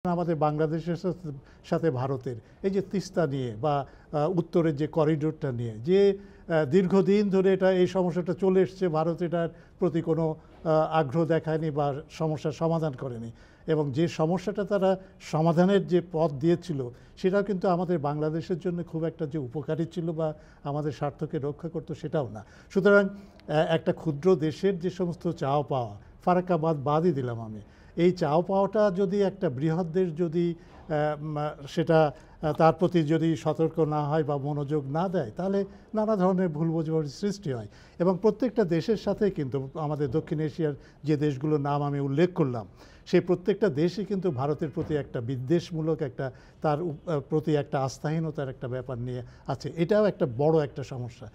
আমাদের বাংলাদেশের সাথে ভারতের এই যে তিস্তা নিয়ে বা উত্তরের যে করিডোরটা নিয়ে যে দীর্ঘদিন ধরে এই সমস্যাটা চলে এসছে, ভারত এটার প্রতি কোনো আগ্রহ দেখায়নি বা সমস্যার সমাধান করেনি। এবং যে সমস্যাটা তারা সমাধানের যে পথ দিয়েছিল সেটাও কিন্তু আমাদের বাংলাদেশের জন্য খুব একটা যে উপকারী ছিল বা আমাদের স্বার্থকে রক্ষা করতো সেটাও না। সুতরাং একটা ক্ষুদ্র দেশের যে সমস্ত চাওয়া পাওয়া, ফারাক্কাবাদ বাদই দিলাম আমি, এই চাওয়া পাওয়াটা যদি একটা বৃহৎ দেশ যদি সেটা তার প্রতি যদি সতর্ক না হয় বা মনোযোগ না দেয়, তাহলে নানা ধরনের ভুল বোঝাবুঝির সৃষ্টি হয়। এবং প্রত্যেকটা দেশের সাথে কিন্তু আমাদের দক্ষিণ এশিয়ার যে দেশগুলোর নাম আমি উল্লেখ করলাম, সেই প্রত্যেকটা দেশই কিন্তু ভারতের প্রতি একটা বিদ্বেষমূলক একটা তার প্রতি একটা আস্থাহীনতার একটা ব্যাপার নিয়ে আছে। এটাও একটা বড় একটা সমস্যা।